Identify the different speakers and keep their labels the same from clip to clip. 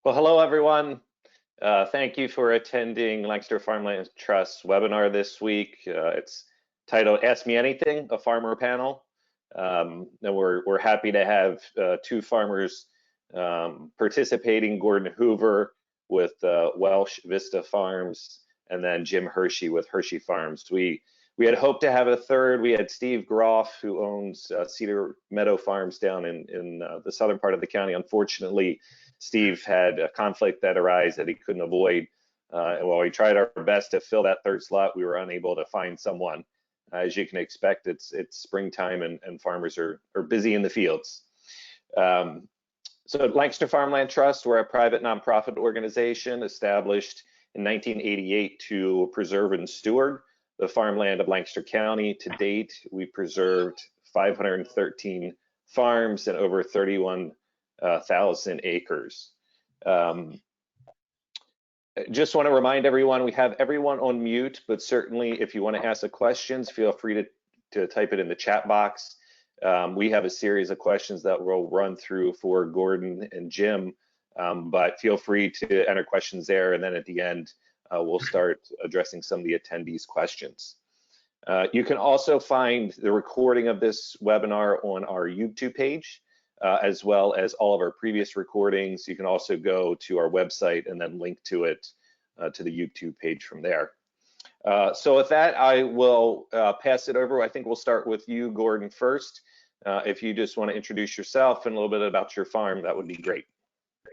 Speaker 1: Well, hello, everyone. Thank you for attending Lancaster Farmland Trust webinar this week. It's titled Ask Me Anything, a farmer panel. And we're happy to have two farmers participating, Gordon Hoover with Welsh Vista Farms, and then Jim Hershey with Hershey Farms. We had hoped to have a third. We had Steve Groff, who owns Cedar Meadow Farms down in the southern part of the county. Unfortunately, Steve had a conflict that arose that he couldn't avoid. And while we tried our best to fill that third slot, we were unable to find someone. As you can expect, it's springtime and farmers are busy in the fields. So Lancaster Farmland Trust, we're a private nonprofit organization established in 1988 to preserve and steward the farmland of Lancaster County. To date, we preserved 513 farms and over 31,000 acres. Just want to remind everyone, we have everyone on mute, but certainly if you want to ask the questions, feel free to type it in the chat box. We have a series of questions that we'll run through for Gordon and Jim, but feel free to enter questions there, and then at the end, we'll start addressing some of the attendees' questions. You can also find the recording of this webinar on our YouTube page, as well as all of our previous recordings. You can also go to our website and then link to it to the YouTube page from there. So with that, I will pass it over. I think we'll start with you, Gordon, first. If you just want to introduce yourself and a little bit about your farm, that would be great.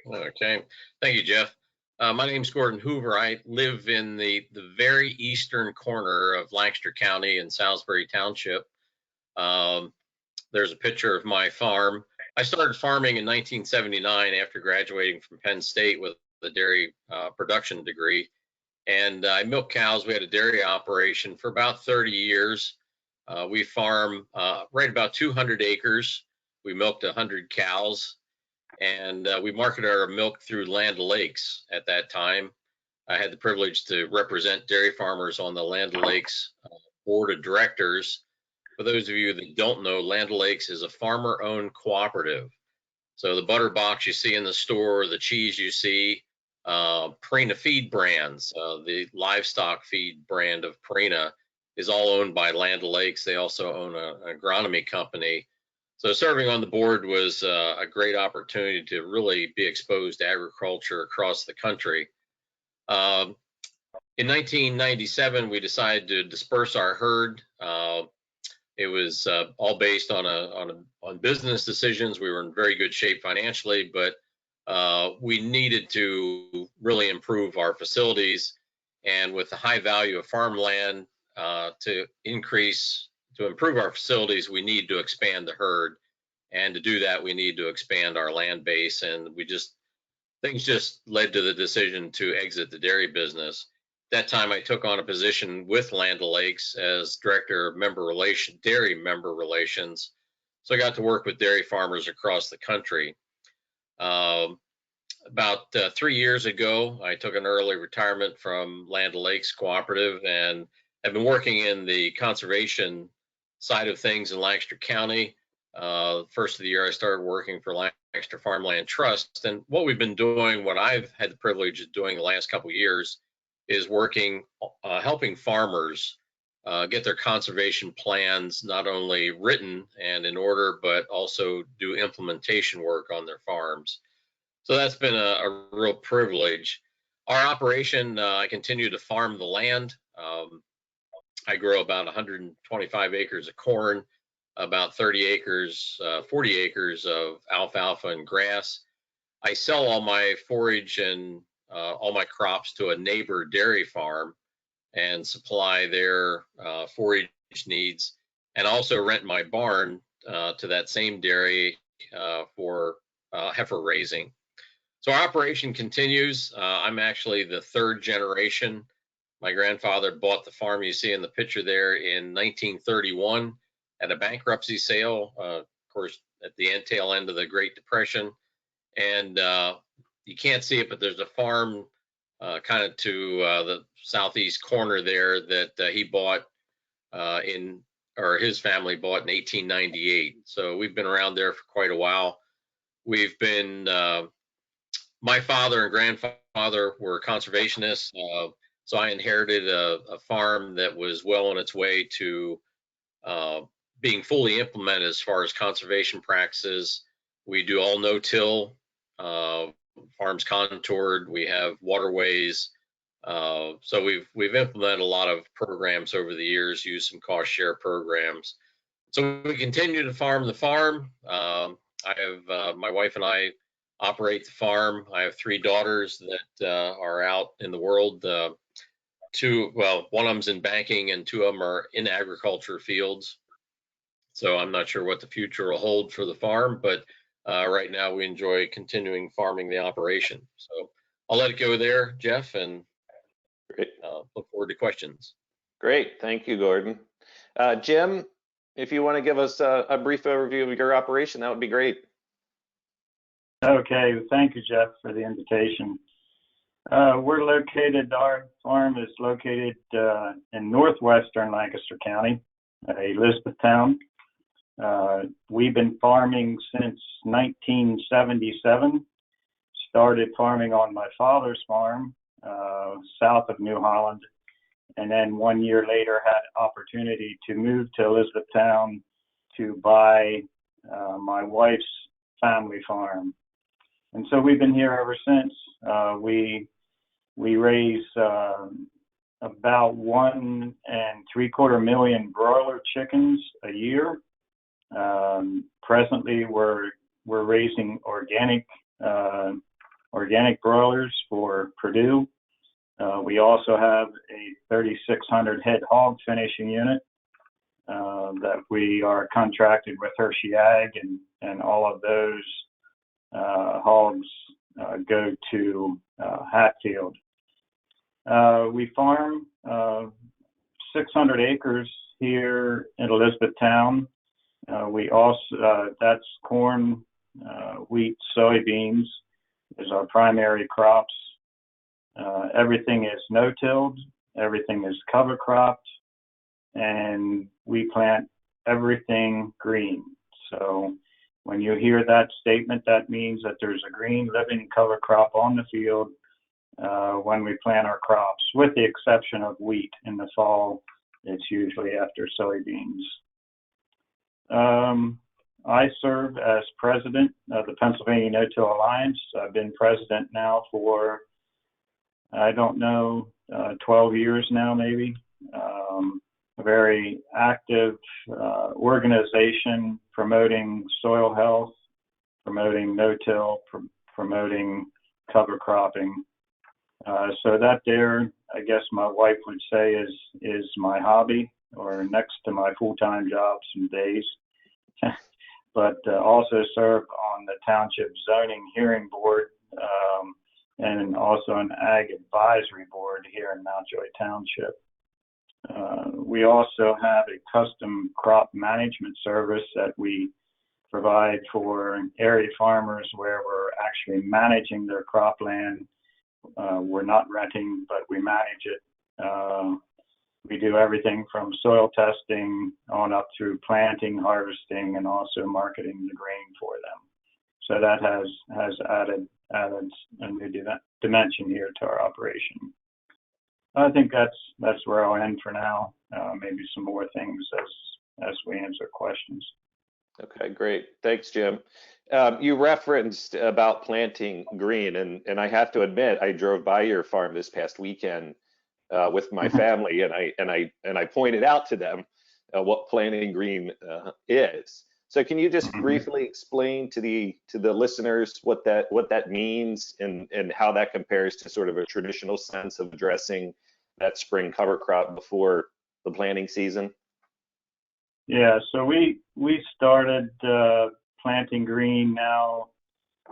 Speaker 2: Okay, thank you, Jeff. My name's Gordon Hoover. I live in the very eastern corner of Lancaster County in Salisbury Township. There's a picture of my farm. I started farming in 1979 after graduating from Penn State with a dairy production degree. And I milked cows. We had a dairy operation for about 30 years. We farm right about 200 acres. We milked 100 cows. And we marketed our milk through Land O'Lakes at that time. I had the privilege to represent dairy farmers on the Land O'Lakes board of directors. For those of you that don't know, Land O'Lakes is a farmer-owned cooperative. So the butter box you see in the store, the cheese you see, Purina feed brands, the livestock feed brand of Purina is all owned by Land O'Lakes. They also own an agronomy company. So serving on the board was a great opportunity to really be exposed to agriculture across the country. In 1997, we decided to disperse our herd. It was all based on business decisions. We were in very good shape financially, but we needed to really improve our facilities. And with the high value of farmland to improve our facilities, we need to expand the herd. And to do that, we need to expand our land base. And things just led to the decision to exit the dairy business. That time I took on a position with Land O'Lakes as director of dairy member relations. So I got to work with dairy farmers across the country. About 3 years ago, I took an early retirement from Land O'Lakes Cooperative and have been working in the conservation side of things in Lancaster County. First of the year, I started working for Lancaster Farmland Trust. And what we've been doing, what I've had the privilege of doing the last couple of years, is helping farmers get their conservation plans not only written and in order, but also do implementation work on their farms. So that's been a real privilege. Our operation, I continue to farm the land. I grow about 125 acres of corn, about 40 acres of alfalfa and grass. I sell all my forage and all my crops to a neighbor dairy farm and supply their forage needs, and also rent my barn to that same dairy for heifer raising. So our operation continues. I'm actually the third generation. My grandfather bought the farm you see in the picture there in 1931 at a bankruptcy sale, of course, at the tail end of the Great Depression. And you can't see it, but there's a farm kind of to the southeast corner there that he bought his family bought in 1898. So we've been around there for quite a while. We've been my father and grandfather were conservationists, so I inherited a farm that was well on its way to being fully implemented as far as conservation practices. We do all no-till, farms contoured. We have waterways. So we've implemented a lot of programs over the years, used some cost share programs. So we continue to farm the farm. I have my wife and I operate the farm. I have 3 daughters that are out in the world. One of them's in banking and 2 of them are in agriculture fields. So I'm not sure what the future will hold for the farm, but right now we enjoy continuing farming the operation. So I'll let it go there, Jeff, and look forward to questions.
Speaker 1: Great. Thank you, Gordon. Jim, if you want to give us a brief overview of your operation, that would be great.
Speaker 3: Okay. Thank you, Jeff, for the invitation. Our farm is located in northwestern Lancaster County, Elizabethtown. We've been farming since 1977. Started farming on my father's farm south of New Holland, and then 1 year later had opportunity to move to Elizabethtown to buy my wife's family farm. And so we've been here ever since. We raise about 1.75 million broiler chickens a year. Presently, we're raising organic broilers for Purdue. We also have a 3,600 head hog finishing unit that we are contracted with Hershey Ag, and all of those hogs go to Hatfield. We farm 600 acres here in Elizabethtown. We also, that's corn, wheat, soybeans is our primary crops. Everything is no-tilled, everything is cover cropped, and we plant everything green. So when you hear that statement, that means that there's a green living cover crop on the field when we plant our crops, with the exception of wheat in the fall. It's usually after soybeans. I serve as president of the Pennsylvania No-Till Alliance. I've been president now for, 12 years now, maybe. A very active organization promoting soil health, promoting no-till, promoting cover cropping. So that there, I guess my wife would say is my hobby, or next to my full-time job some days. But also serve on the Township Zoning Hearing Board and also an Ag Advisory Board here in Mountjoy Township. We also have a custom crop management service that we provide for area farmers where we're actually managing their cropland. We're not renting, but we manage it. We do everything from soil testing on up through planting, harvesting, and also marketing the grain for them. So that has added a new dimension here to our operation. I think that's where I'll end for now. Maybe some more things as we answer questions.
Speaker 1: Okay, great. Thanks, Jim. You referenced about planting green, and I have to admit, I drove by your farm this past weekend with my family, and I pointed out to them what planting green is. So can you just briefly explain to the listeners what that means and how that compares to sort of a traditional sense of addressing that spring cover crop before the planting season?
Speaker 3: Yeah, so we started planting green now,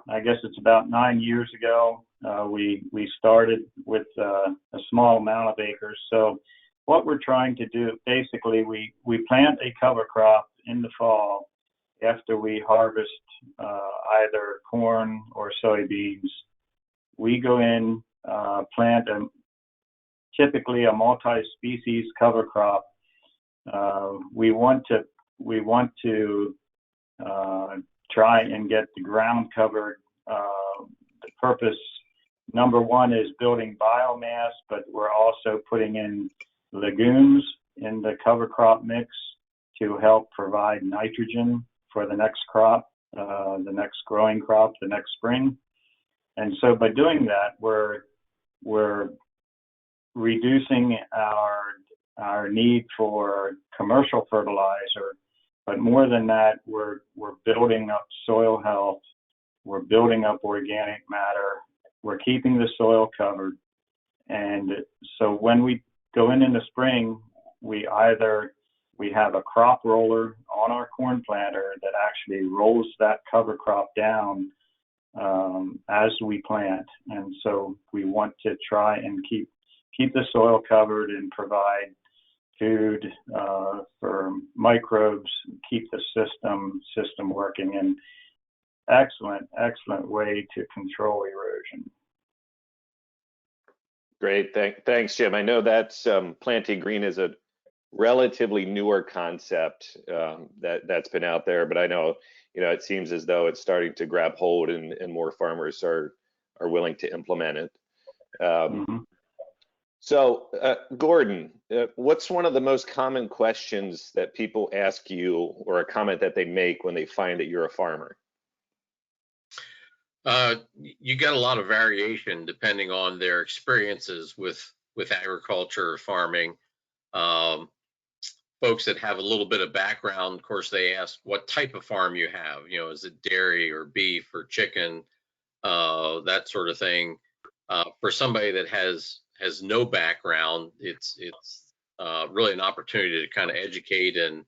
Speaker 3: I guess it's about 9 years ago. We started with a small amount of acres. So what we're trying to do, basically, we plant a cover crop in the fall after we harvest either corn or soybeans. We go in, plant typically a multi-species cover crop. We want to try and get the ground covered purpose number one is building biomass, but we're also putting in legumes in the cover crop mix to help provide nitrogen for the next crop, the next growing crop, the next spring. And so by doing that, we're reducing our need for commercial fertilizer, but more than that, we're building up soil health, we're building up organic matter, we're keeping the soil covered. And so when we go in the spring, we have a crop roller on our corn planter that actually rolls that cover crop down as we plant. And so we want to try and keep the soil covered and provide food for microbes, keep the system working. And excellent way to control erosion.
Speaker 1: Great, thanks, Jim. I know that's planting green is a relatively newer concept that's been out there, but I know, it seems as though it's starting to grab hold and more farmers are willing to implement it. So, Gordon, what's one of the most common questions that people ask you, or a comment that they make when they find that you're a farmer?
Speaker 2: You get a lot of variation depending on their experiences with agriculture or farming. Folks that have a little bit of background, of course, they ask what type of farm you have. Is it dairy or beef or chicken, that sort of thing. For somebody that has no background, it's really an opportunity to kind of educate, and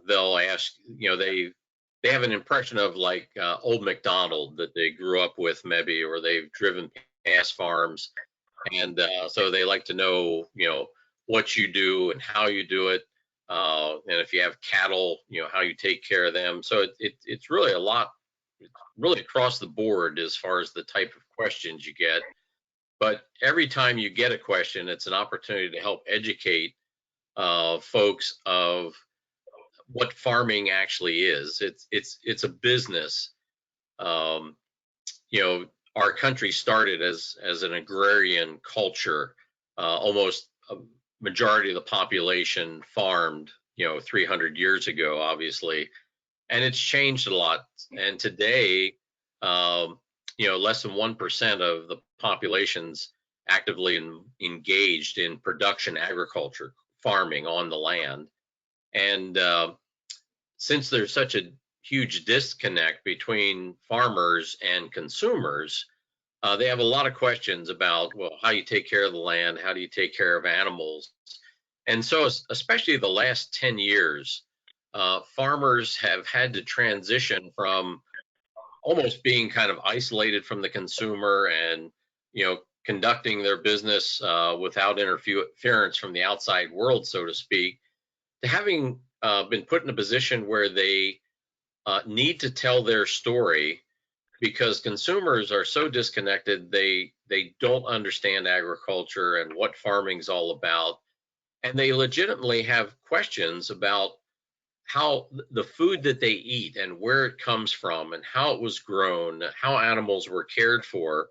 Speaker 2: they'll ask, they have an impression of like old MacDonald that they grew up with maybe, or they've driven past farms, and so they like to know, what you do and how you do it, and if you have cattle, how you take care of them. So it's really a lot, really across the board as far as the type of questions you get. But every time you get a question, it's an opportunity to help educate folks of what farming actually is. It's a business. Our country started as an agrarian culture. Almost a majority of the population farmed, 300 years ago, obviously, and it's changed a lot. And today, less than 1% of the population's actively engaged in production agriculture, farming on the land. And since there's such a huge disconnect between farmers and consumers, they have a lot of questions about, well, how you take care of the land, how do you take care of animals? And so especially the last 10 years, farmers have had to transition from almost being kind of isolated from the consumer and, conducting their business without interference from the outside world, so to speak, to having been put in a position where they need to tell their story, because consumers are so disconnected. They don't understand agriculture and what farming's all about, and they legitimately have questions about how the food that they eat and where it comes from and how it was grown, how animals were cared for.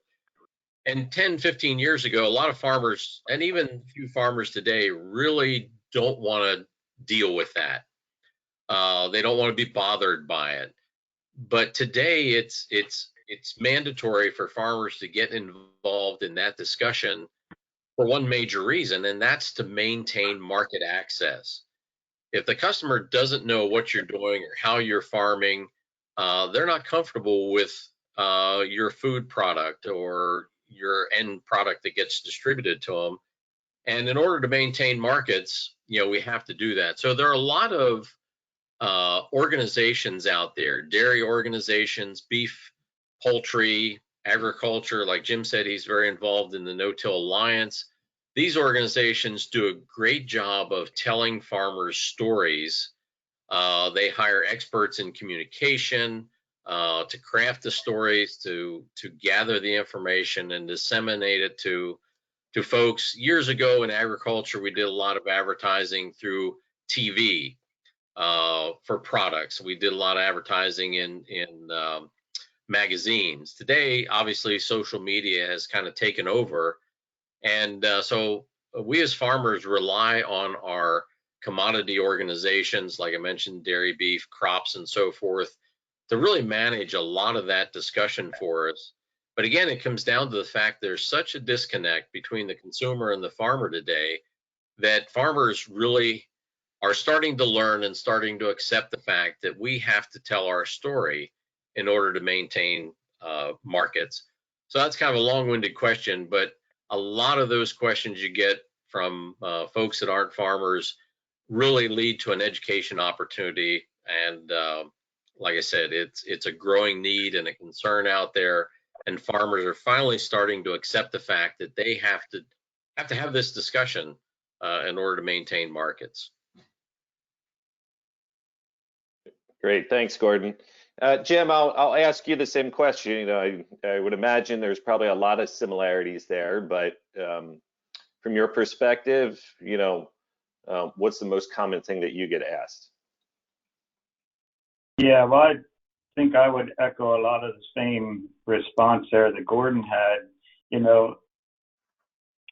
Speaker 2: And 10, 15 years ago, a lot of farmers, and even a few farmers today, really don't want to deal with that. They don't want to be bothered by it. But today, it's mandatory for farmers to get involved in that discussion for one major reason, and that's to maintain market access. If the customer doesn't know what you're doing or how you're farming, they're not comfortable with your food product or your end product that gets distributed to them. And in order to maintain markets, we have to do that. So there are a lot of organizations out there, dairy organizations, beef, poultry, agriculture. Like Jim said, he's very involved in the No-Till Alliance. These organizations do a great job of telling farmers stories. They hire experts in communication to craft the stories, to gather the information and disseminate it to folks. Years ago in agriculture, we did a lot of advertising through TV for products. We did a lot of advertising in magazines. Today, obviously, social media has kind of taken over. And so we as farmers rely on our commodity organizations, like I mentioned, dairy, beef, crops, and so forth, to really manage a lot of that discussion for us. But again, it comes down to the fact there's such a disconnect between the consumer and the farmer today that farmers really are starting to learn and starting to accept the fact that we have to tell our story in order to maintain markets. So that's kind of a long-winded question, but a lot of those questions you get from folks that aren't farmers really lead to an education opportunity. And like I said, it's a growing need and a concern out there, and farmers are finally starting to accept the fact that they have to have this discussion in order to maintain markets.
Speaker 1: Great, thanks, Gordon. Jim, I'll ask you the same question. You know, I would imagine there's probably a lot of similarities there, but from your perspective, you know, what's the most common thing that you get asked?
Speaker 3: Yeah, well, I think I would echo a lot of the same response there that Gordon had. You know,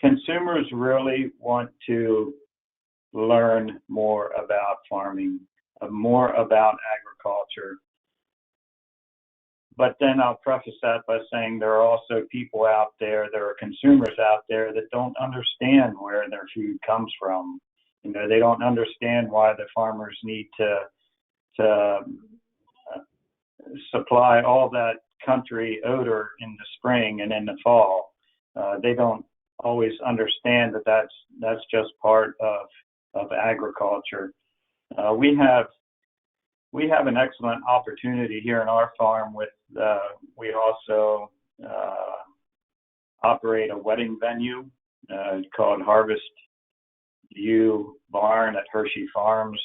Speaker 3: consumers really want to learn more about farming, more about agriculture. But then I'll preface that by saying there are also people out there, there are consumers out there that don't understand where their food comes from. You know, they don't understand why the farmers need to supply all that country odor in the spring and in the fall. They don't always understand that that's just part of agriculture. We have an excellent opportunity here in our farm with, we also operate a wedding venue called Harvest View Barn at Hershey Farms.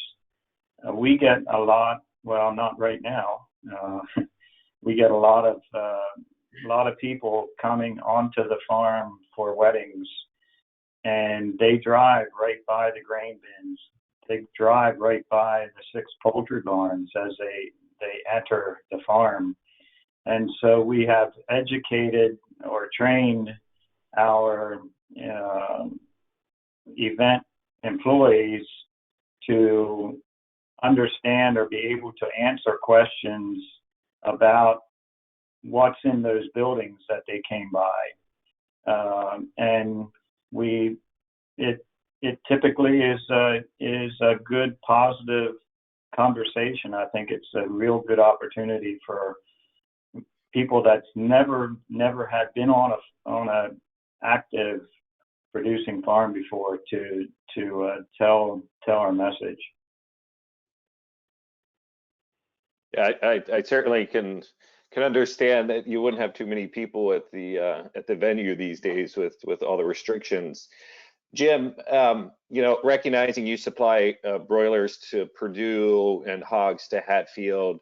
Speaker 3: We get a lot, well, not right now. We get a lot of people coming onto the farm for weddings, and they drive right by the grain bins. They drive right by the 6 poultry barns as they enter the farm. And so we have educated or trained our event employees to understand or be able to answer questions about what's in those buildings that they came by. And it typically is a good, positive conversation. I think it's a real good opportunity for people that's never had been on a active producing farm before to tell our message.
Speaker 1: Yeah, I certainly can understand that you wouldn't have too many people at the venue these days with all the restrictions. Jim, you know, recognizing you supply broilers to Purdue and hogs to Hatfield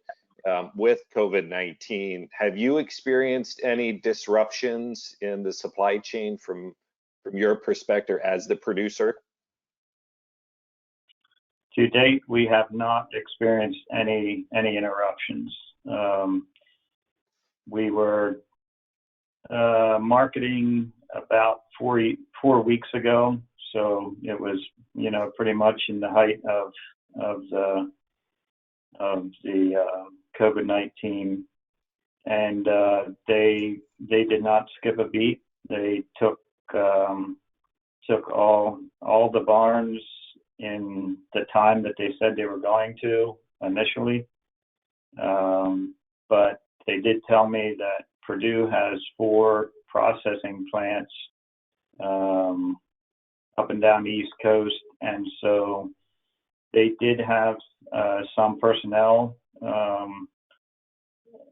Speaker 1: with COVID-19, have you experienced any disruptions in the supply chain from your perspective as the producer?
Speaker 3: To date, we have not experienced any interruptions. We were marketing about 4 weeks ago, so it was, you know, pretty much in the height of the COVID-19, and they did not skip a beat. They took all the barns in the time that they said they were going to initially, but they did tell me that Purdue has 4 processing plants up and down the East Coast, and so they did have some personnel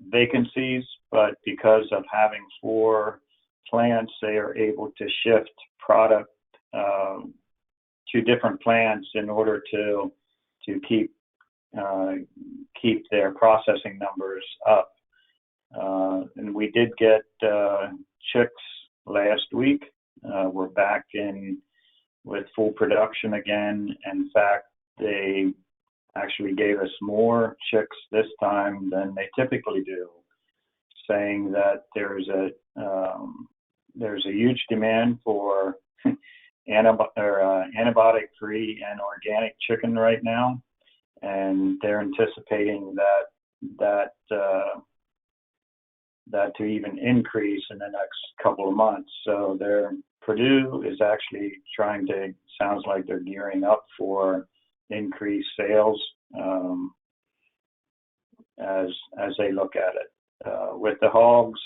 Speaker 3: vacancies, but because of having 4 plants, they are able to shift product to different plants in order to keep their processing numbers up. And we did get chicks last week. We're back in with full production again. In fact, they actually gave us more chicks this time than they typically do. saying that there's a huge demand for antibiotic-free and organic chicken right now, and they're anticipating that to even increase in the next couple of months. So Purdue is actually sounds like they're gearing up for increased sales as they look at it. With the hogs,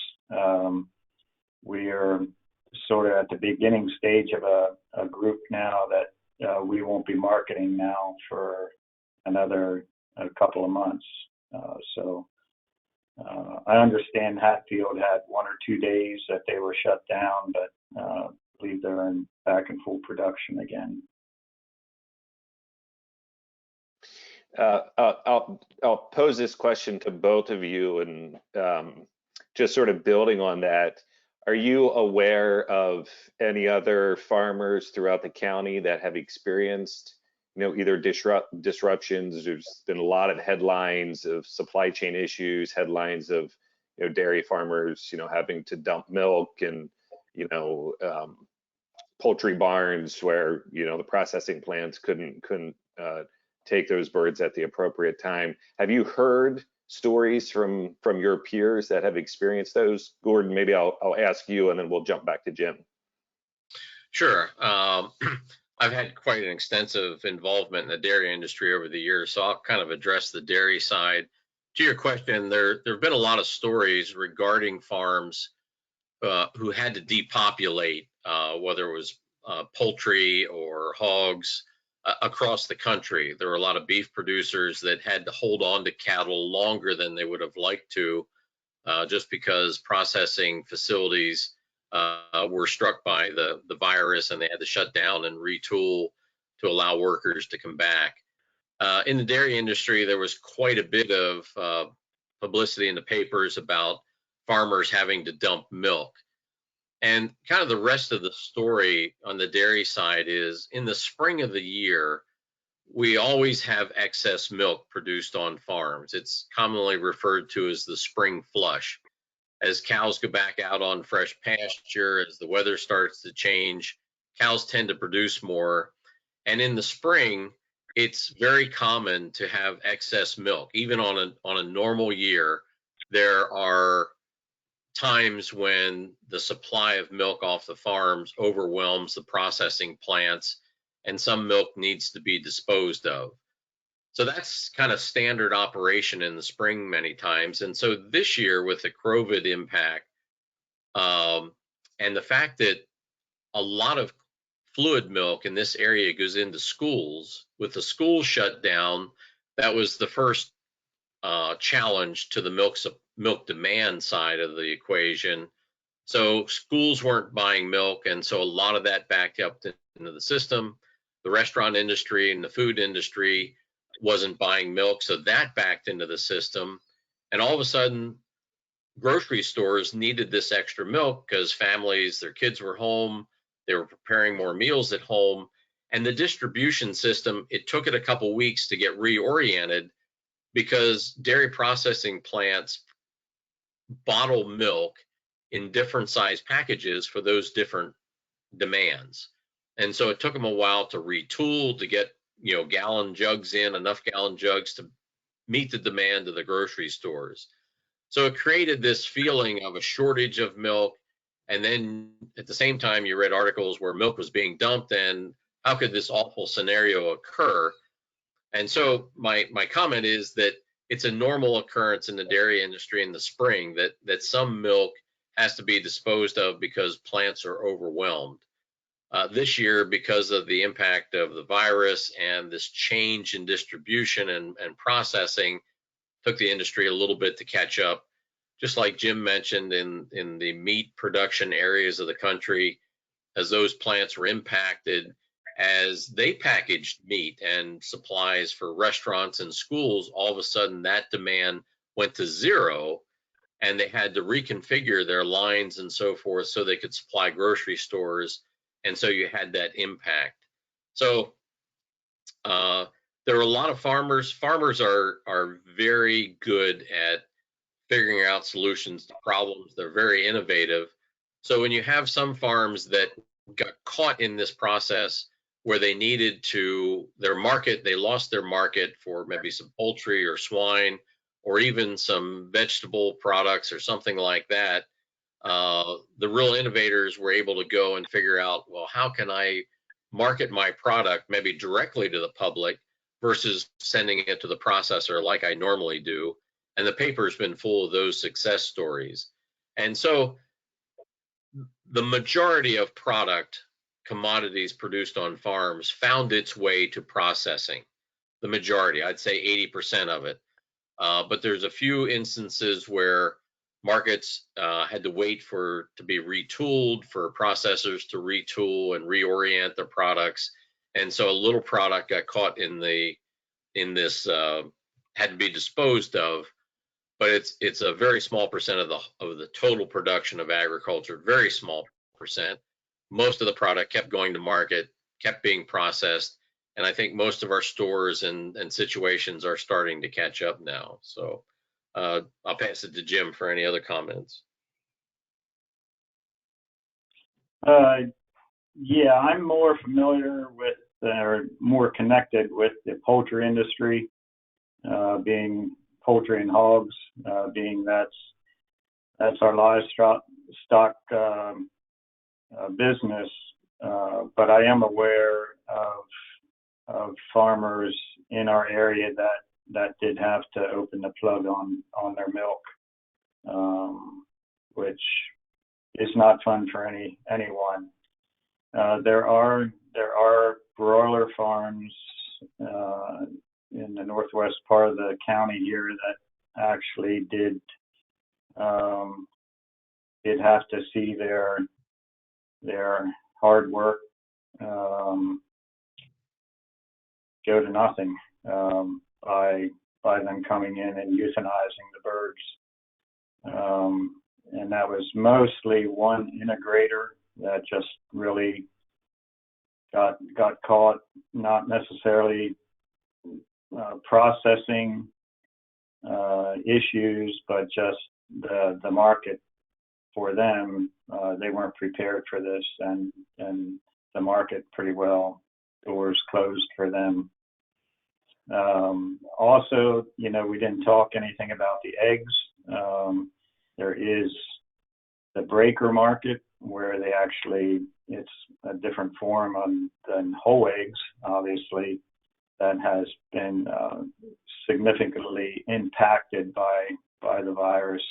Speaker 3: we are sort of at the beginning stage of a group now that we won't be marketing now for another couple of months. So I understand Hatfield had 1 or 2 days that they were shut down, but I believe they're back in full production again.
Speaker 1: I'll pose this question to both of you, and just sort of building on that, are you aware of any other farmers throughout the county that have experienced, either disruptions? There's been a lot of headlines of supply chain issues, headlines of dairy farmers having to dump milk, and poultry barns where the processing plants couldn't take those birds at the appropriate time. Have you heard stories from your peers that have experienced those? Gordon, maybe I'll ask you, and then we'll jump back to Jim.
Speaker 2: Sure. I've had quite an extensive involvement in the dairy industry over the years, so I'll kind of address the dairy side. To your question, there have been a lot of stories regarding farms who had to depopulate, whether it was poultry or hogs, across the country. There were a lot of beef producers that had to hold on to cattle longer than they would have liked to, just because processing facilities were struck by the virus, and they had to shut down and retool to allow workers to come back. In the dairy industry, there was quite a bit of publicity in the papers about farmers having to dump milk. And kind of the rest of the story on the dairy side is, in the spring of the year, we always have excess milk produced on farms. It's commonly referred to as the spring flush. As cows go back out on fresh pasture, as the weather starts to change, cows tend to produce more. And in the spring, it's very common to have excess milk. Even on a normal year, there are times when the supply of milk off the farms overwhelms the processing plants, and some milk needs to be disposed of. So that's kind of standard operation in the spring many times. And so this year, with the COVID impact, and the fact that a lot of fluid milk in this area goes into schools, with the schools shut down, that was the first challenge to the milk demand side of the equation. So schools weren't buying milk, and so a lot of that backed up into the system. The restaurant industry and the food industry wasn't buying milk, so that backed into the system. And all of a sudden, grocery stores needed this extra milk because families, their kids were home, they were preparing more meals at home, and the distribution system, it took it a couple weeks to get reoriented, because dairy processing plants bottle milk in different size packages for those different demands. And so it took them a while to retool, to get gallon jugs in, enough gallon jugs to meet the demand of the grocery stores. So it created this feeling of a shortage of milk. And then at the same time, you read articles where milk was being dumped, and how could this awful scenario occur? And so my comment is that it's a normal occurrence in the dairy industry in the spring that some milk has to be disposed of because plants are overwhelmed. This year, because of the impact of the virus and this change in distribution and processing, took the industry a little bit to catch up. Just like Jim mentioned, in the meat production areas of the country, as those plants were impacted, as they packaged meat and supplies for restaurants and schools, all of a sudden that demand went to zero, and they had to reconfigure their lines and so forth so they could supply grocery stores. And so you had that impact. So there are a lot of farmers. Farmers are very good at figuring out solutions to problems. They're very innovative. So when you have some farms that got caught in this process where they needed to, they lost their market for maybe some poultry or swine, or even some vegetable products or something like that, the real innovators were able to go and figure out, well, how can I market my product maybe directly to the public versus sending it to the processor like I normally do. And the paper's been full of those success stories. And so the majority of commodities produced on farms found its way to processing. The majority, I'd say 80% of it. But there's a few instances where markets had to wait to be retooled, for processors to retool and reorient their products. And so a little product got caught in this, had to be disposed of. But it's a very small percent of the total production of agriculture, very small percent. Most of the product kept going to market, kept being processed, and I think most of our stores and situations are starting to catch up now. So I'll pass it to Jim for any other comments.
Speaker 3: Yeah, I'm more familiar with, or more connected with the poultry industry, being poultry and hogs, being that's our livestock business. But I am aware of farmers in our area that did have to open the plug on their milk, which is not fun for anyone. There are broiler farms in the northwest part of the county here that actually did have to see their hard work go to nothing by them coming in and euthanizing the birds. And that was mostly one integrator that just really got caught, not necessarily processing issues, but just the market for them. They weren't prepared for this, and the market pretty well, doors closed for them. Also, we didn't talk anything about the eggs. There is the breaker market, where it's a different form than whole eggs, obviously, that has been significantly impacted by the virus.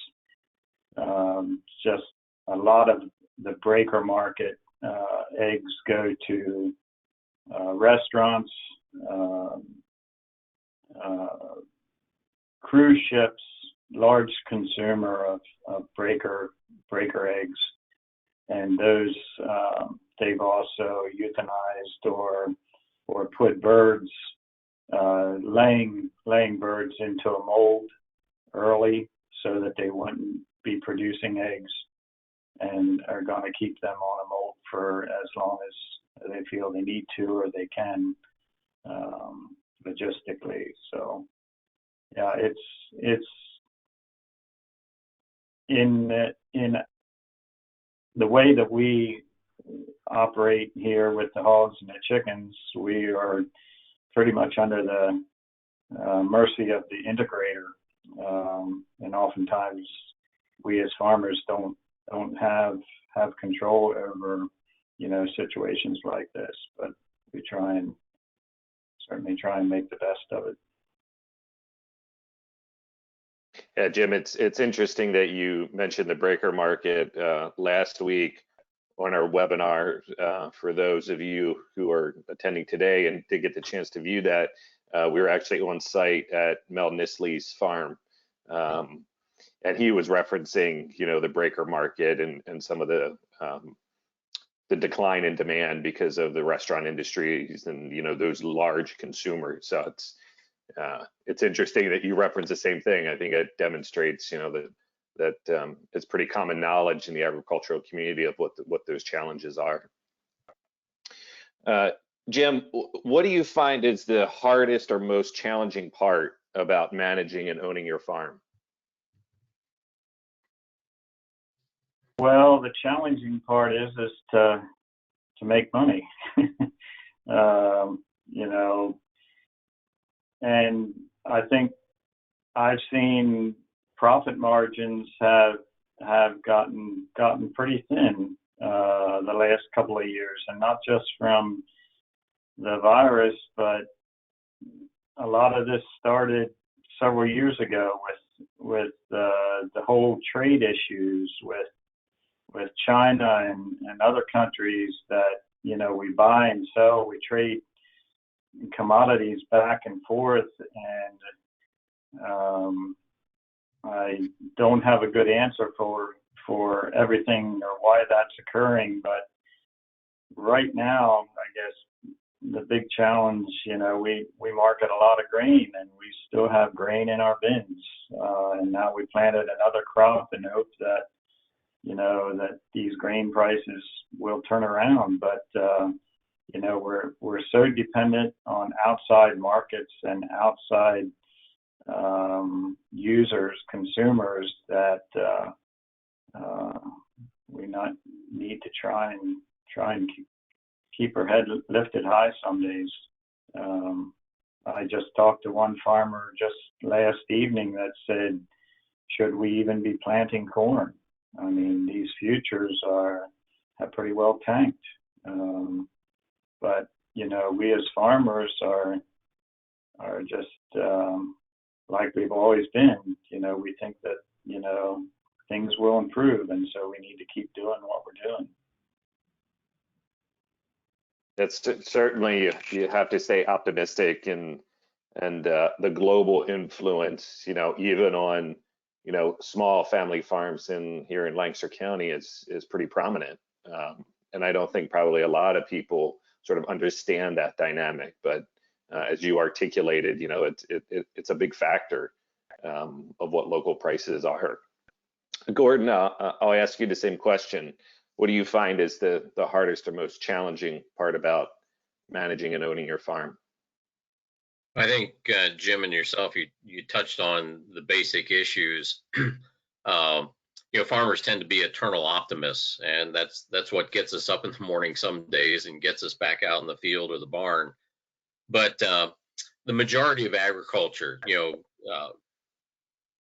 Speaker 3: Just a lot of the breaker market eggs go to restaurants, cruise ships, large consumer of breaker eggs, and those they've also euthanized or put birds, laying birds into a mold early so that they wouldn't be producing eggs, and are going to keep them on a mold for as long as they feel they need to or they can, logistically. So yeah, it's in the way that we operate here with the hogs and the chickens. We are pretty much under the mercy of the integrator, and oftentimes we as farmers don't have control over situations like this, but we certainly try and make the best of it.
Speaker 1: Yeah, Jim, it's interesting that you mentioned the breaker market last week on our webinar. For those of you who are attending today and did get the chance to view that, we were actually on site at Mel Nisley's farm, and he was referencing, the breaker market and some of the decline in demand because of the restaurant industries and those large consumers. So it's interesting that you reference the same thing. I think it demonstrates, that it's pretty common knowledge in the agricultural community of what those challenges are. Jim, what do you find is the hardest or most challenging part about managing and owning your farm?
Speaker 3: Well, the challenging part is to make money. You know, and I think I've seen profit margins have gotten pretty thin the last couple of years, and not just from the virus, but a lot of this started several years ago with the whole trade issues with China and other countries that, you know, we buy and sell, we trade commodities back and forth, and I don't have a good answer for everything or why that's occurring, but right now, I guess the big challenge, you know, we market a lot of grain, and we still have grain in our bins, and now we planted another crop in hope that, you know, that these grain prices will turn around, but you know, we're so dependent on outside markets and outside users, consumers, that we not need to try and keep our head lifted high some days. I just talked to one farmer just last evening that said, should we even be planting corn? I mean, these futures have pretty well tanked. But, you know, we as farmers are just like we've always been. You know, we think that, you know, things will improve, and so we need to keep doing what we're doing.
Speaker 1: That's certainly, you have to stay optimistic, and the global influence, you know, even on, you know, small family farms here in Lancaster County is pretty prominent. And I don't think probably a lot of people sort of understand that dynamic, but as you articulated, you know, it's a big factor of what local prices are. Gordon, I'll ask you the same question. What do you find is the hardest or most challenging part about managing and owning your farm?
Speaker 2: I think Jim and yourself, you touched on the basic issues. You know, farmers tend to be eternal optimists, and that's what gets us up in the morning some days and gets us back out in the field or the barn. But the majority of agriculture, you know,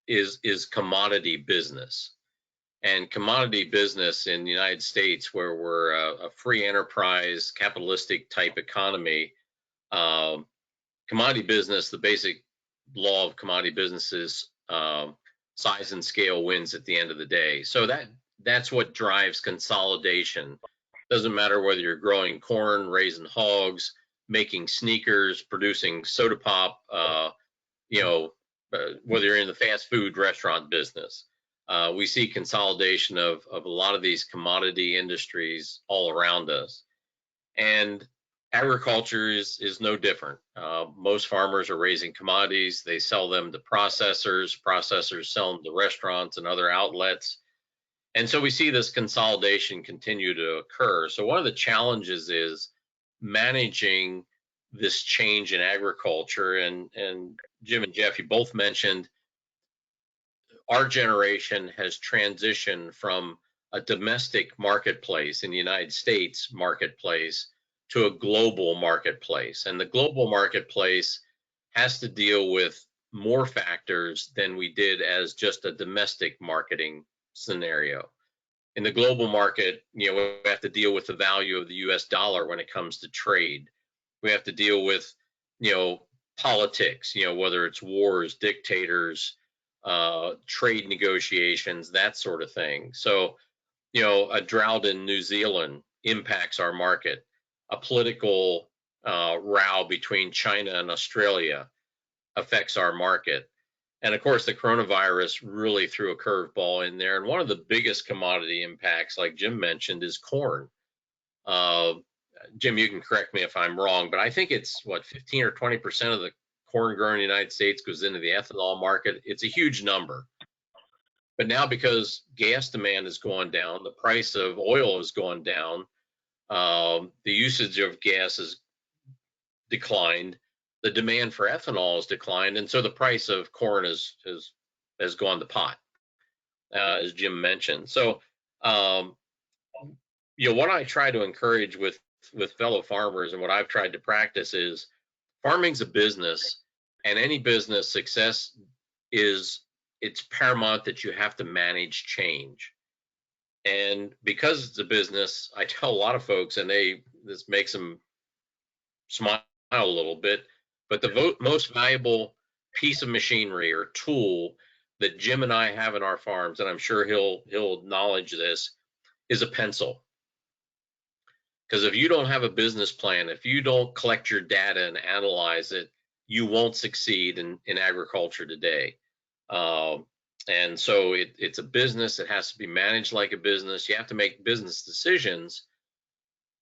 Speaker 2: is commodity business. And commodity business in the United States, where we're a free enterprise, capitalistic type economy, commodity business, the basic law of commodity business is size and scale wins at the end of the day. So that's what drives consolidation. Doesn't matter whether you're growing corn, raising hogs, making sneakers, producing soda pop, you know, whether you're in the fast food restaurant business. We see consolidation of a lot of these commodity industries all around us. And agriculture is no different. Most farmers are raising commodities. They sell them to processors. Processors sell them to restaurants and other outlets. And so we see this consolidation continue to occur. So one of the challenges is managing this change in agriculture. And Jim and Jeff, you both mentioned our generation has transitioned from a domestic marketplace in the United States marketplace to a global marketplace. And the global marketplace has to deal with more factors than we did as just a domestic marketing scenario. In the global market, you know, we have to deal with the value of the US dollar when it comes to trade. We have to deal with, you know, politics, you know, whether it's wars, dictators, trade negotiations, that sort of thing. So, you know, a drought in New Zealand impacts our market. A political row between China and Australia affects our market. And of course, the coronavirus really threw a curveball in there. And one of the biggest commodity impacts, like Jim mentioned, is corn. Jim, you can correct me if I'm wrong, but I think it's what, 15 or 20% of the corn grown in the United States goes into the ethanol market. It's a huge number. But now, because gas demand has gone down, the price of oil has gone down, the usage of gas has declined, the demand for ethanol has declined, and so the price of corn has gone to pot, as Jim mentioned. So Um, what I try to encourage with fellow farmers and what I've tried to practice is farming's a business, and any business success it's paramount that you have to manage change. And because it's a business, I tell a lot of folks, and this makes them smile a little bit, but the most valuable piece of machinery or tool that Jim and I have in our farms, and I'm sure he'll acknowledge this, is a pencil. Because if you don't have a business plan, if you don't collect your data and analyze it, you won't succeed in agriculture today. And so it's a business. It has to be managed like a business. You have to make business decisions.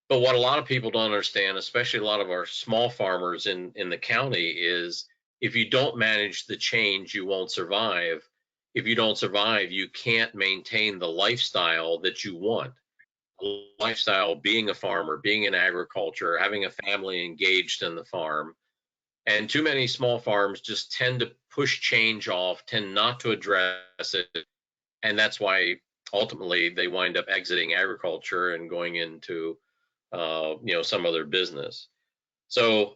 Speaker 2: But what a lot of people don't understand, especially a lot of our small farmers in the county, is if you don't manage the change, you won't survive. If you don't survive, you can't maintain the lifestyle that you want. A lifestyle, being a farmer, being in agriculture, having a family engaged in the farm. And too many small farms just tend to push change off, tend not to address it. And that's why ultimately they wind up exiting agriculture and going into some other business. So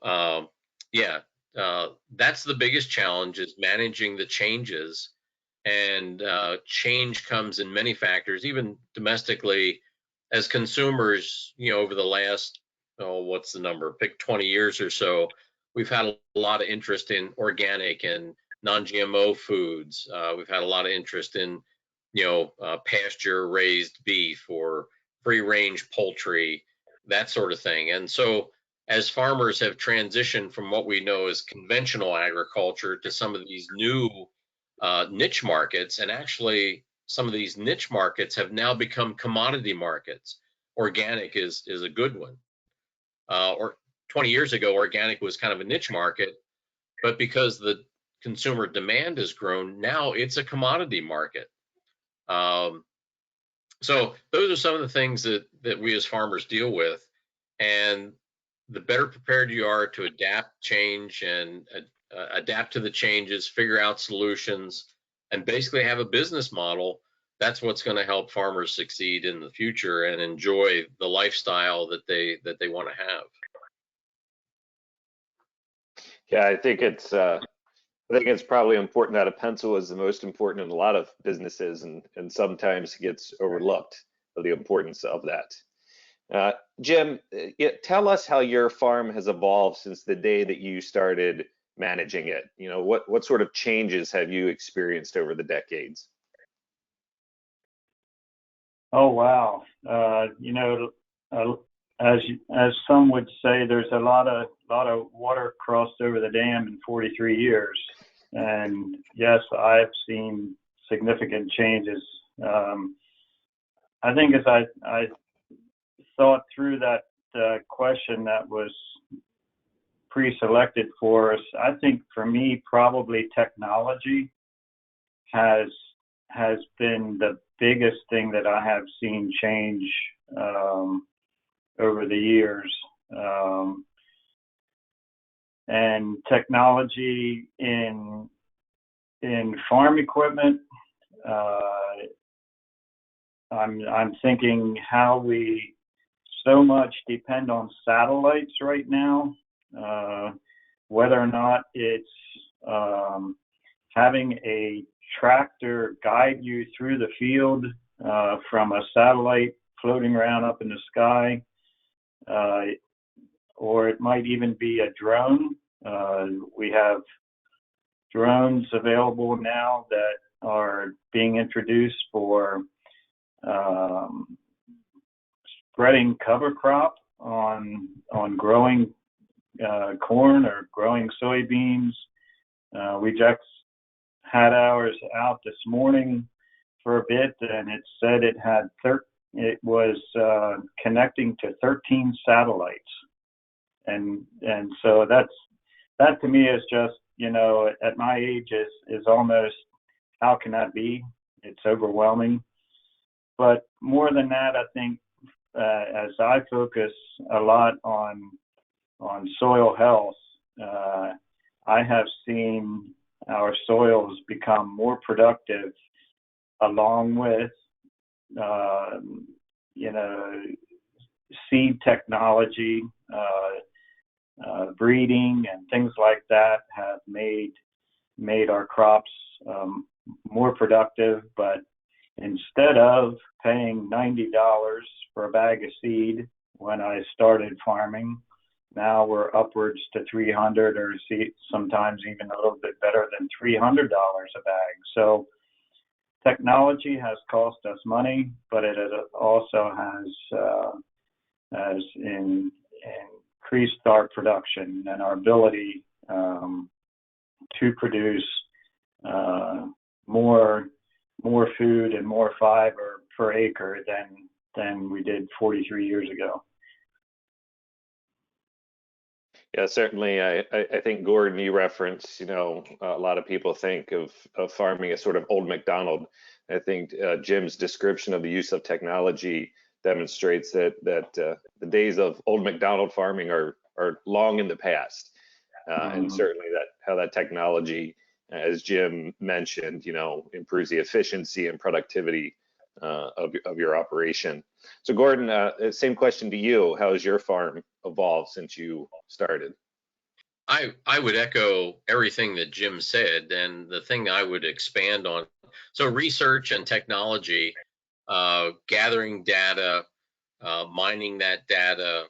Speaker 2: that's the biggest challenge, is managing the changes. And change comes in many factors, even domestically. As consumers, over the last, what's the number? Pick 20 years or so, we've had a lot of interest in organic and non-GMO foods. We've had a lot of interest in, pasture-raised beef or free-range poultry, that sort of thing. And so as farmers have transitioned from what we know as conventional agriculture to some of these new niche markets, and actually some of these niche markets have now become commodity markets. Organic is a good one. Or 20 years ago, organic was kind of a niche market, but because the consumer demand has grown, now it's a commodity market. So those are some of the things that we as farmers deal with. And the better prepared you are to adapt change and adapt to the changes, figure out solutions, and basically have a business model, that's what's going to help farmers succeed in the future and enjoy the lifestyle that they want to have.
Speaker 1: Yeah, I think it's probably important that a pencil is the most important in a lot of businesses, and sometimes gets overlooked, the importance of that. Jim, tell us how your farm has evolved since the day that you started managing it. What sort of changes have you experienced over the decades?
Speaker 3: Oh, wow. As some would say, there's a lot of water crossed over the dam in 43 years. And yes, I've seen significant changes. I think as I thought through that question that was pre-selected for us, I think for me, probably technology has been the biggest thing that I have seen change over the years. And technology in farm equipment, I'm thinking how we so much depend on satellites right now, whether or not it's having a tractor guide you through the field from a satellite floating around up in the sky, or it might even be a drone. We have drones available now that are being introduced for spreading cover crop on growing corn or growing soybeans. We just had ours out this morning for a bit, and it said it was connecting to 13 satellites, and so that to me is just, at my age is almost, how can that be? It's overwhelming. But more than that, I think as I focus a lot on soil health, I have seen our soils become more productive, along with you know, seed technology, breeding, and things like that have made our crops more productive. But instead of paying $90 for a bag of seed when I started farming, now we're upwards to $300, or sometimes even a little bit better than $300 a bag. So technology has cost us money, but it also has increased our production and our ability to produce more food and more fiber per acre than we did 43 years ago.
Speaker 1: Yeah, certainly. I think, Gordon, you reference, a lot of people think of farming as sort of old MacDonald. I think Jim's description of the use of technology demonstrates that the days of old MacDonald farming are long in the past. And certainly how that technology, as Jim mentioned, improves the efficiency and productivity of your operation. So Gordon, same question to you. How has your farm evolved since you started?
Speaker 2: I would echo everything that Jim said, and the thing I would expand on. So research and technology, gathering data, mining that data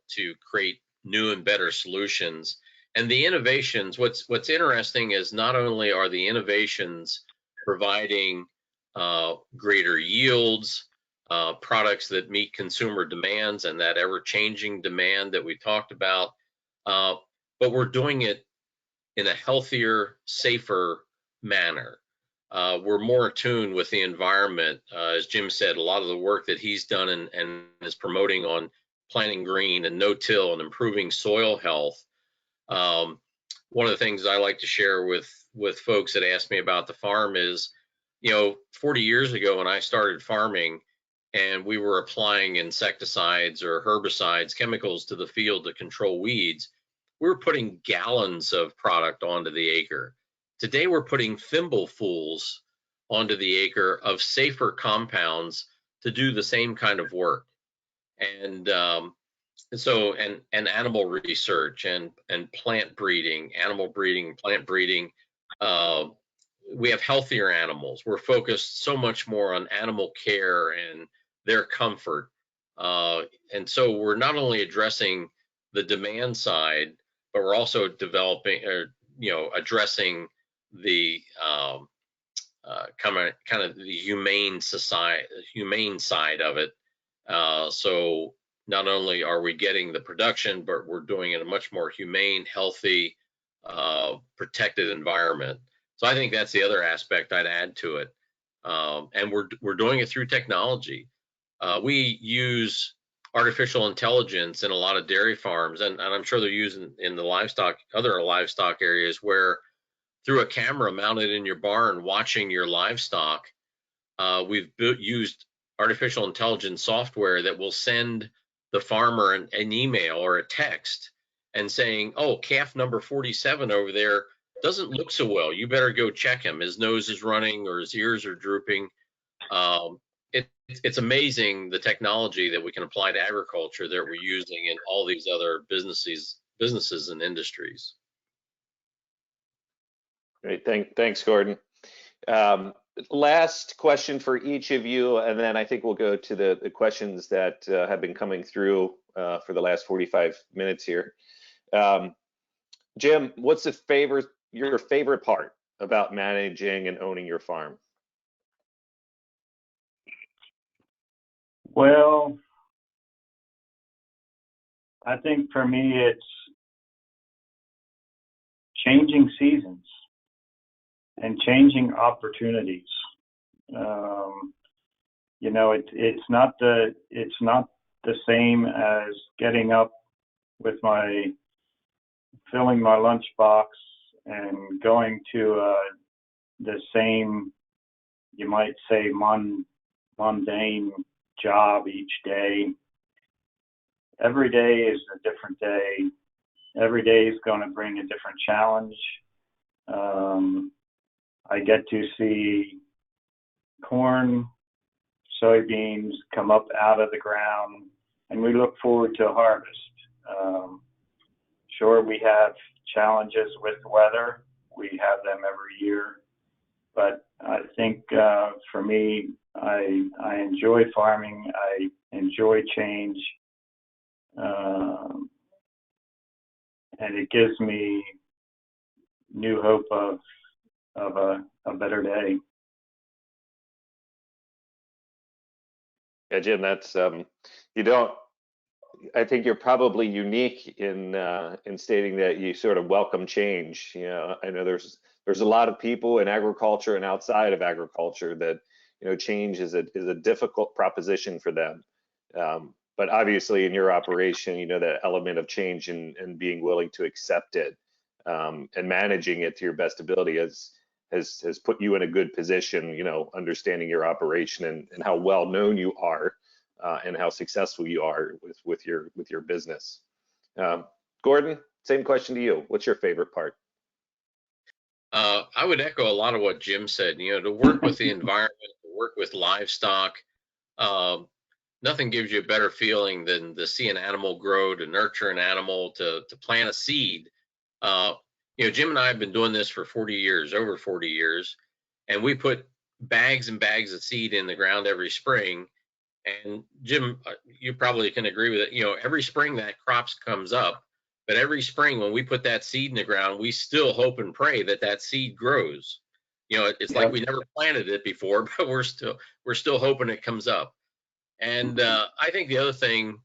Speaker 2: to create new and better solutions. And the innovations, what's interesting is not only are the innovations providing greater yields, products that meet consumer demands and that ever-changing demand that we talked about, but we're doing it in a healthier, safer manner. We're more attuned with the environment. As Jim said, a lot of the work that he's done and is promoting on planting green and no-till and improving soil health. One of the things I like to share with folks that ask me about the farm is, 40 years ago when I started farming and we were applying insecticides or herbicides, chemicals to the field to control weeds, we were putting gallons of product onto the acre. Today, we're putting thimblefuls onto the acre of safer compounds to do the same kind of work. And so animal research and plant breeding, animal breeding, plant breeding, we have healthier animals. We're focused so much more on animal care and their comfort. And so we're not only addressing the demand side, but we're also addressing the kind of the humane side of it. So not only are we getting the production, but we're doing it in a much more humane, healthy, protected environment. So I think that's the other aspect I'd add to it. And we're doing it through technology. We use artificial intelligence in a lot of dairy farms, and I'm sure they're using in the other livestock areas, where through a camera mounted in your barn watching your livestock, we've used artificial intelligence software that will send the farmer an email or a text and saying, oh, calf number 47 over there doesn't look so well. You better go check him. His nose is running or his ears are drooping. It's amazing the technology that we can apply to agriculture that we're using in all these other businesses and industries.
Speaker 1: Great, thanks, Gordon. Last question for each of you, and then I think we'll go to the questions that have been coming through for the last 45 minutes here. Jim, what's your favorite part about managing and owning your farm?
Speaker 3: Well, I think for me it's changing seasons and changing opportunities. It's not the same as getting up with filling my lunchbox and going to the same, you might say, mundane job each day. Every day is a different day. Every day is going to bring a different challenge. I get to see corn soybeans come up out of the ground, and we look forward to a harvest. Sure, we have challenges with weather. We have them every year. But I think for me, I enjoy farming. I enjoy change. And it gives me new hope of a better day.
Speaker 1: Yeah, Jim, that's you don't. I think you're probably unique in stating that you sort of welcome change. You know, I know there's a lot of people in agriculture and outside of agriculture that, you know, change is a difficult proposition for them. But obviously in your operation, you know, that element of change and being willing to accept it and managing it to your best ability has put you in a good position, you know, understanding your operation and how well known you are and how successful you are with your business. Gordon, same question to you. What's your favorite part?
Speaker 2: I would echo a lot of what Jim said. You know, to work with the environment, to work with livestock, nothing gives you a better feeling than to see an animal grow, to nurture an animal, to plant a seed. You know, Jim and I have been doing this for 40 years, over 40 years, and we put bags and bags of seed in the ground every spring. And Jim, you probably can agree with it. You know, every spring that crops comes up, but every spring when we put that seed in the ground, we still hope and pray that that seed grows. You know, it's like we never planted it before, but we're still hoping it comes up. And I think the other thing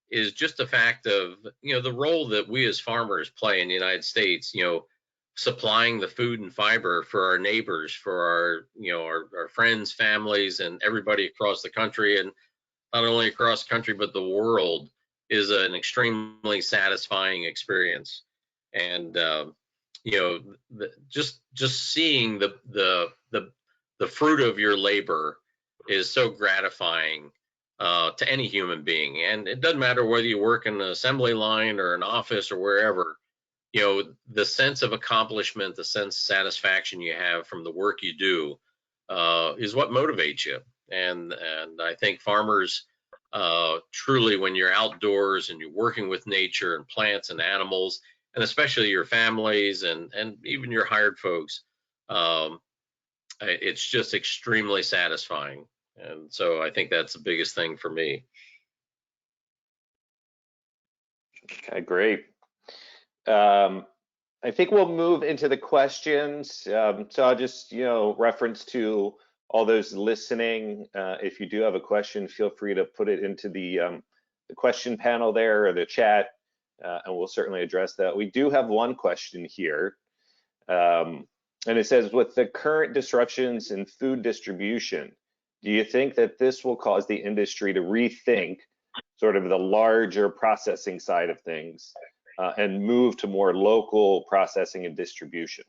Speaker 2: is just the fact of, you know, the role that we as farmers play in the United States, you know, supplying the food and fiber for our neighbors, for our, you know, our friends, families, and everybody across the country, and not only across the country, but the world, is an extremely satisfying experience. And, you know, just seeing the fruit of your labor is so gratifying to any human being. And it doesn't matter whether you work in an assembly line or an office or wherever, you know, the sense of accomplishment, the sense of satisfaction you have from the work you do is what motivates you. And I think farmers truly, when you're outdoors and you're working with nature and plants and animals, and especially your families and even your hired folks, it's just extremely satisfying. And so I think that's the biggest thing for me.
Speaker 1: Okay, great. I think we'll move into the questions. So I'll just, you know, reference to all those listening. If you do have a question, feel free to put it into the question panel there or the chat, and we'll certainly address that. We do have one question here, and it says, with the current disruptions in food distribution, do you think that this will cause the industry to rethink sort of the larger processing side of things and move to more local processing and distribution?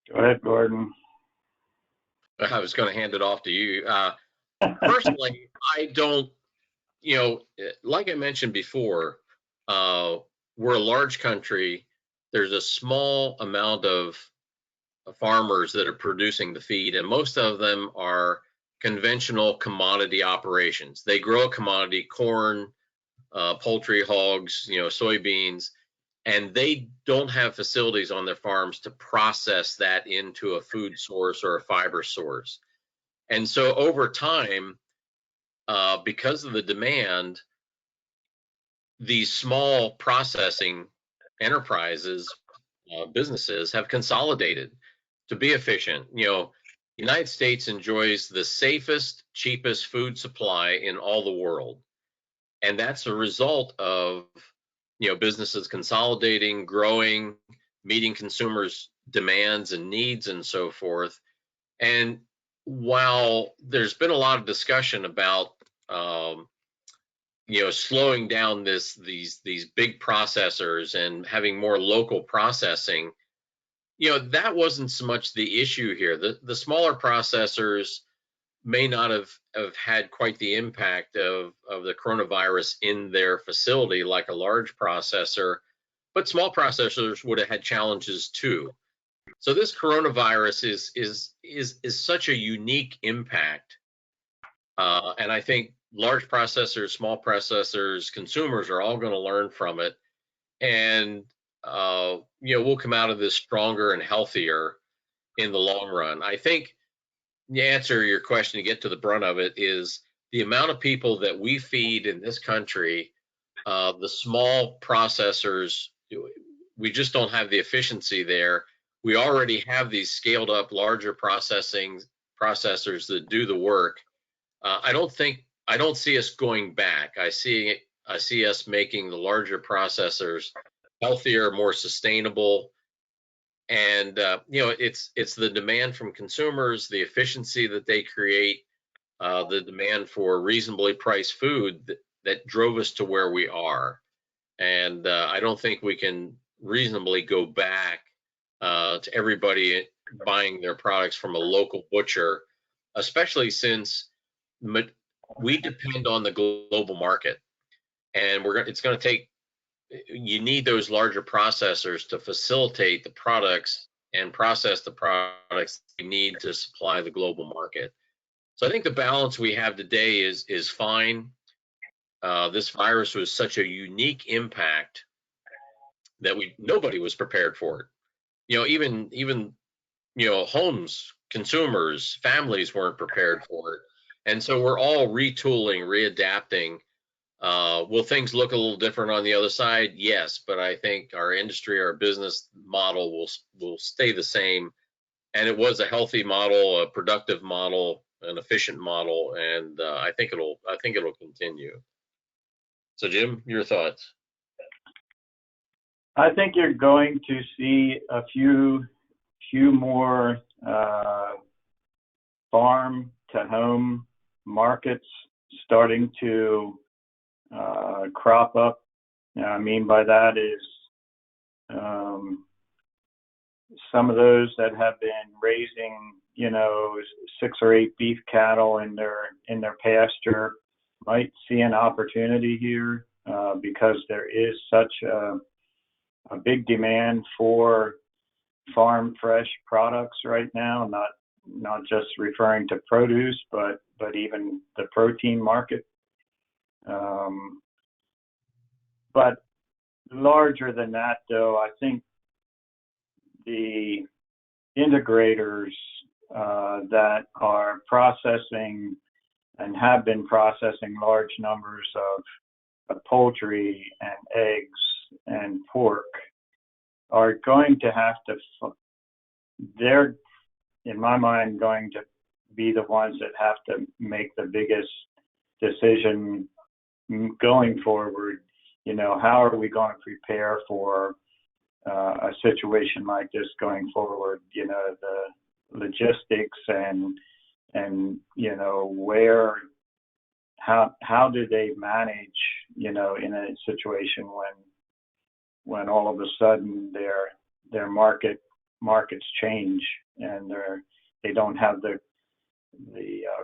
Speaker 3: Go ahead, Gordon.
Speaker 2: I was going to hand it off to you. Personally, I don't, you know, like I mentioned before, we're a large country. There's a small amount of farmers that are producing the feed, and most of them are conventional commodity operations. They grow a commodity, corn, poultry, hogs, you know, soybeans, and they don't have facilities on their farms to process that into a food source or a fiber source. And so over time, because of the demand, these small processing enterprises, businesses have consolidated to be efficient. You know, the United States enjoys the safest, cheapest food supply in all the world. And that's a result of, you know, businesses consolidating, growing, meeting consumers' demands and needs and so forth. And while there's been a lot of discussion about, you know, slowing down these big processors and having more local processing, you know, that wasn't so much the issue here. The smaller processors may not have had quite the impact of the coronavirus in their facility like a large processor, but small processors would have had challenges too. So this coronavirus is such a unique impact, and I think large processors, small processors, consumers are all going to learn from it, and we'll come out of this stronger and healthier in the long run. I think the answer to your question, to get to the brunt of it, is the amount of people that we feed in this country. The small processors, we just don't have the efficiency there. We already have these scaled up larger processors that do the work. I don't see us going back. I see us making the larger processors healthier, more sustainable, and it's the demand from consumers, the efficiency that they create, the demand for reasonably priced food that drove us to where we are. And I don't think we can reasonably go back to everybody buying their products from a local butcher, especially since we depend on the global market. And it's going to take, you need those larger processors to facilitate the products and process the products you need to supply the global market. So I think the balance we have today is fine. This virus was such a unique impact that nobody was prepared for it. Even homes, consumers, families weren't prepared for it, and so we're all retooling, readapting. Will things look a little different on the other side? Yes, but I think our industry, our business model will stay the same. And it was a healthy model, a productive model, an efficient model, and I think it'll continue. So, Jim, your thoughts?
Speaker 3: I think you're going to see a few more farm to home markets starting to crop up. I mean by that is some of those that have been raising, 6 or 8 beef cattle in their pasture might see an opportunity here because there is such a big demand for farm fresh products right now, not just referring to produce, but even the protein market. But larger than that, though, I think the integrators that are processing and have been processing large numbers of poultry and eggs and pork are going to have to, they're, in my mind, going to be the ones that have to make the biggest decision going forward. How are we going to prepare for a situation like this going forward? The logistics and where, how do they manage, in a situation when all of a sudden their markets change and they don't have the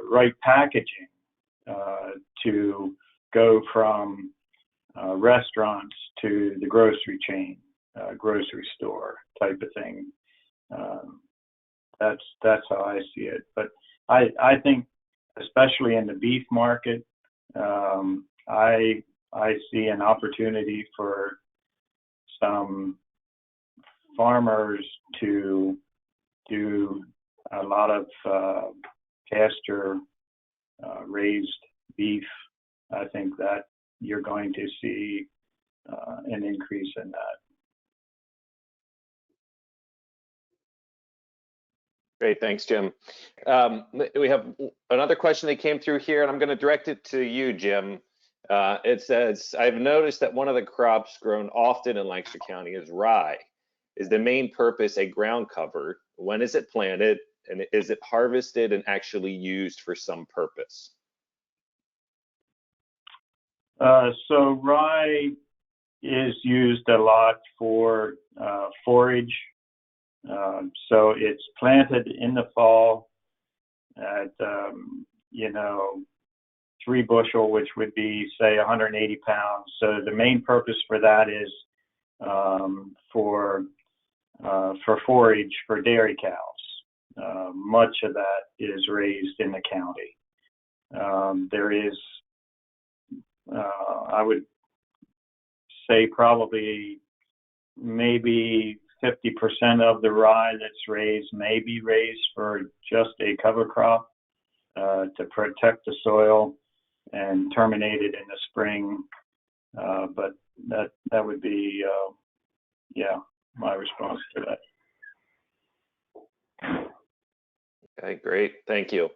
Speaker 3: right packaging to go from restaurants to the grocery chain, grocery store type of thing. That's how I see it. But I think, especially in the beef market, I see an opportunity for some farmers to do a lot of pasture raised beef. I think that you're going to see an increase in that.
Speaker 1: Great, thanks, Jim. We have another question that came through here, and I'm going to direct it to you, Jim. It says, I've noticed that one of the crops grown often in Lancaster County is rye. Is the main purpose a ground cover? When is it planted? And is it harvested and actually used for some purpose?
Speaker 3: So rye is used a lot for forage. So it's planted in the fall at, 3 bushel, which would be, say, 180 pounds. So the main purpose for that is for for forage for dairy cows. Much of that is raised in the county. There is, I would say, probably maybe 50% of the rye that's raised may be raised for just a cover crop to protect the soil and terminate it in the spring. But that would be, yeah, my response to that.
Speaker 1: Okay, great. Thank you.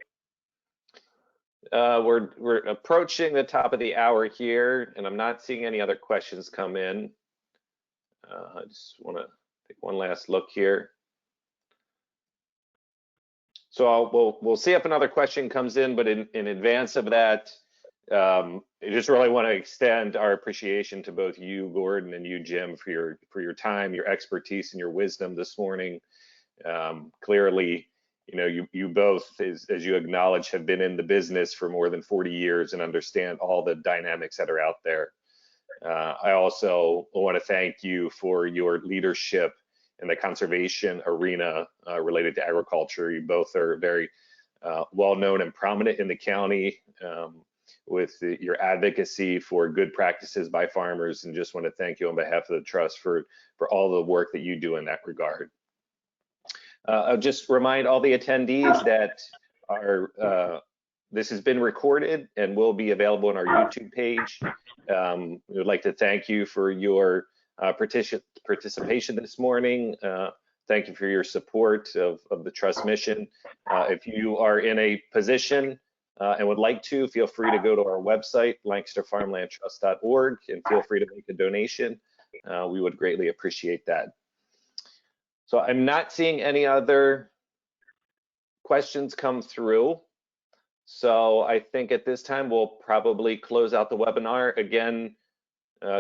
Speaker 1: We're approaching the top of the hour here, and I'm not seeing any other questions come in. I just want to take one last look here. So we'll see if another question comes in, but in advance of that, I just really want to extend our appreciation to both you, Gordon, and you, Jim, for your time, your expertise, and your wisdom this morning. Clearly, you both, as you acknowledge, have been in the business for more than 40 years and understand all the dynamics that are out there. I also want to thank you for your leadership in the conservation arena related to agriculture. You both are very well known and prominent in the county with your advocacy for good practices by farmers, and just want to thank you on behalf of the trust for all the work that you do in that regard. I'll just remind all the attendees that this has been recorded and will be available on our YouTube page. We would like to thank you for your participation this morning. Thank you for your support of the Trust mission. If you are in a position and would like to, feel free to go to our website, lancasterfarmlandtrust.org, and feel free to make a donation. We would greatly appreciate that. So I'm not seeing any other questions come through. So I think at this time, we'll probably close out the webinar. Again,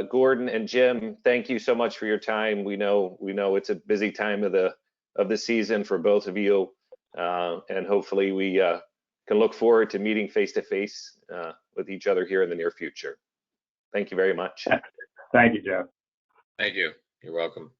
Speaker 1: Gordon and Jim, thank you so much for your time. We know it's a busy time of the season for both of you, and hopefully we can look forward to meeting face to face with each other here in the near future. Thank you very much.
Speaker 3: Thank you, Jeff.
Speaker 2: Thank you. You're welcome.